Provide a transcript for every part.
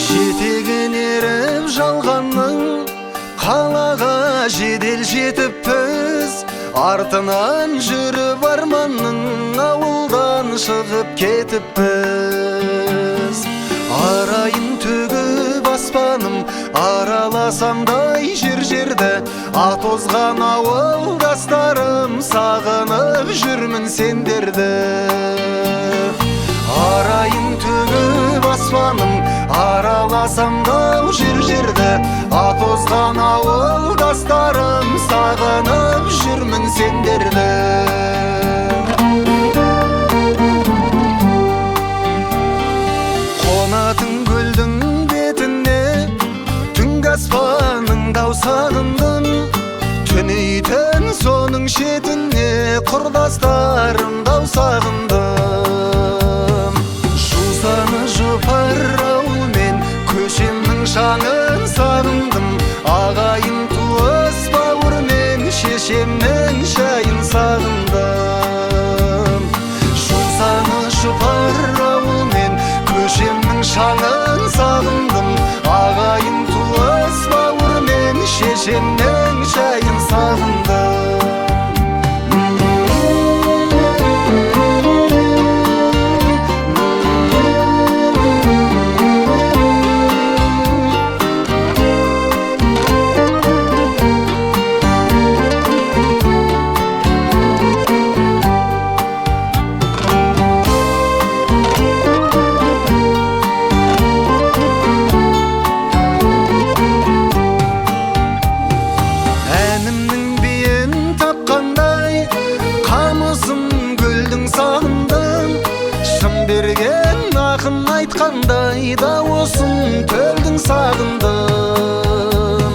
Жетегін еріп жалғанның қалаға жедел жетіппіз, артынан жүріп арманның ауылдан шығып кетіппіз. Арайын төгіп аспаным араласамдай жер-жерді, атозған ауылдастарым сағынып жүрмін сендерді. Арайын төгіп аспаным араласамдай жер-жерді, атозған ауылдастарым сағынып жүрмін сендерді. Қонатын көлдің бетіне түнгі аспанның сағындым, түнейтін соның шетіне құрдастарым сағындым. Жусаны жұпар ауылмен көшемнің шаңын сағындым, ағайын туыс бауырмен шешемнің шайын сағындым. Жусаны жұпар ауылмен көшемнің шаңын сағындым, ағайын туыс бауырмен шешемнің шайын сағындым. Айтқандай дауысын төлдің сағындым.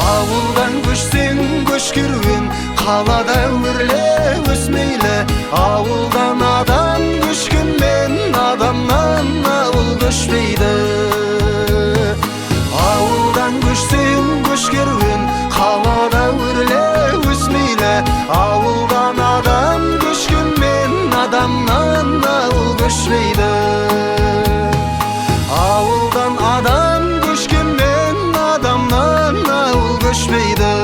Ауылдан көшсең көш керуен, қалада өрле өсмейлі. Ауылдан адам көшкенмен адамнан ауыл көшпейді. Ауылдан көшсең көш керуен, қалада өрле өсмейлі. Ауылдан адам көшкенмен адамнан ауыл көшпейді. Ауылдан адам көшкенмен адамнан ауыл көшпейді.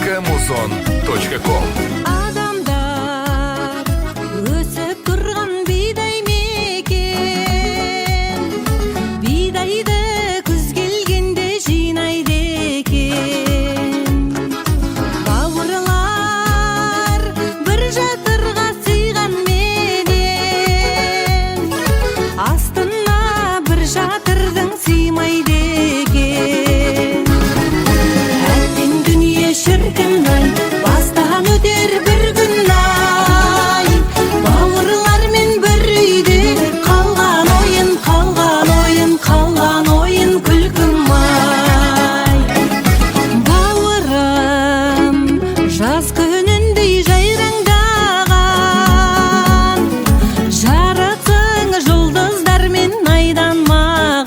Kemuzon.com Адамдар өсіп тұрған бидай мекен, бидайды күз келгенде жинайды екен. Бауырлар бір жатырға сыйған менен, астына бір жатырдың сыймайды екен. Әттең дүние шіркін-ай, бастан өтер бір күн ай. Бауырлармен бір үйде қалған ойын, қалған ойын, қалған ойын күлкім-ай. Бауырым жаз күніндей жайраңдаған, жарықсың жұлдыздармен айдан маған.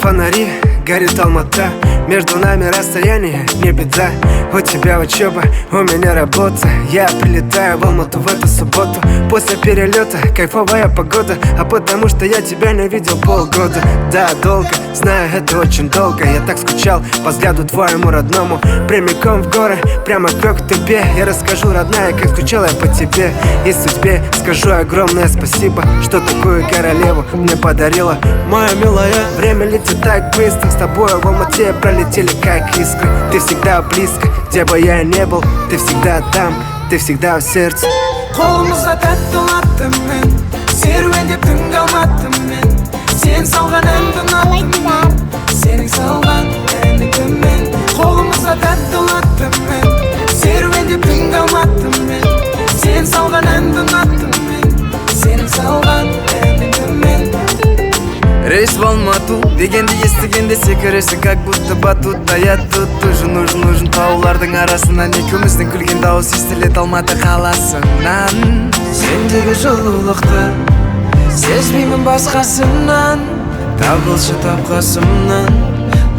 фонари, горит Алмата. Между нами расстояние, не беда. У тебя учеба, у меня работа. Я прилетаю в Алмату в эту субботу. После перелета кайфовая погода. А потому что я тебя не видел полгода. Да, долго, знаю, это очень долго. Я так скучал по взгляду твоему родному. Прямиком в горы, прямо к тебе. Я расскажу, родная, как скучал я по тебе и судьбе. Скажу огромное спасибо, что такую королеву мне подарила. Моя милая, время летит так быстро. С тобой в Алмате пролетели как искры. Ты всегда близко, где бы я ни был. Ты всегда там, ты всегда в сердце. Қолымызда тәтті латтым мен, серуендеп түн қалматтым мен. Сен салған әнді ұнаттым мен, сенің салған әніңді мен. Қолымызда тәтті латтым мен, серуендеп түн қалматтым мен. Сен салған әнді ұнаттым мен, сенің салған әніңді мен. Рейс в Алмату дегенді естігенде секіресің, как будто батутта. Я тут тоже нужен таулардың арасынан. Екеуміздің күлген дауыс естілет Алматы қаласынан. Сендегі жылулықты сезбеймін басқасынан. Табылшы тапқасымнан,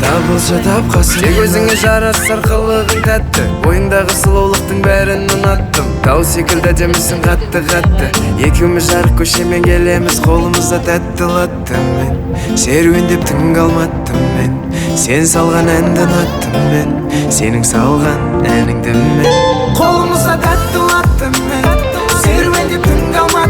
табылшы тапқасымнан. Тек өзіңе жарасар қылығың тәтті, бойыңдағы сұлулықтың бәрін ұнаттым. Тау секілді демісің қатты. Екеуміз жарық көшемен келеміз, қолымызда тәтті латтым мен. Серуендеп түн қалматтым мен, сен салған әнді ұнаттым мен, сенің салған әніңді мен. Қолымызда тәтті латтым мен, серуендеп түн қалматтым.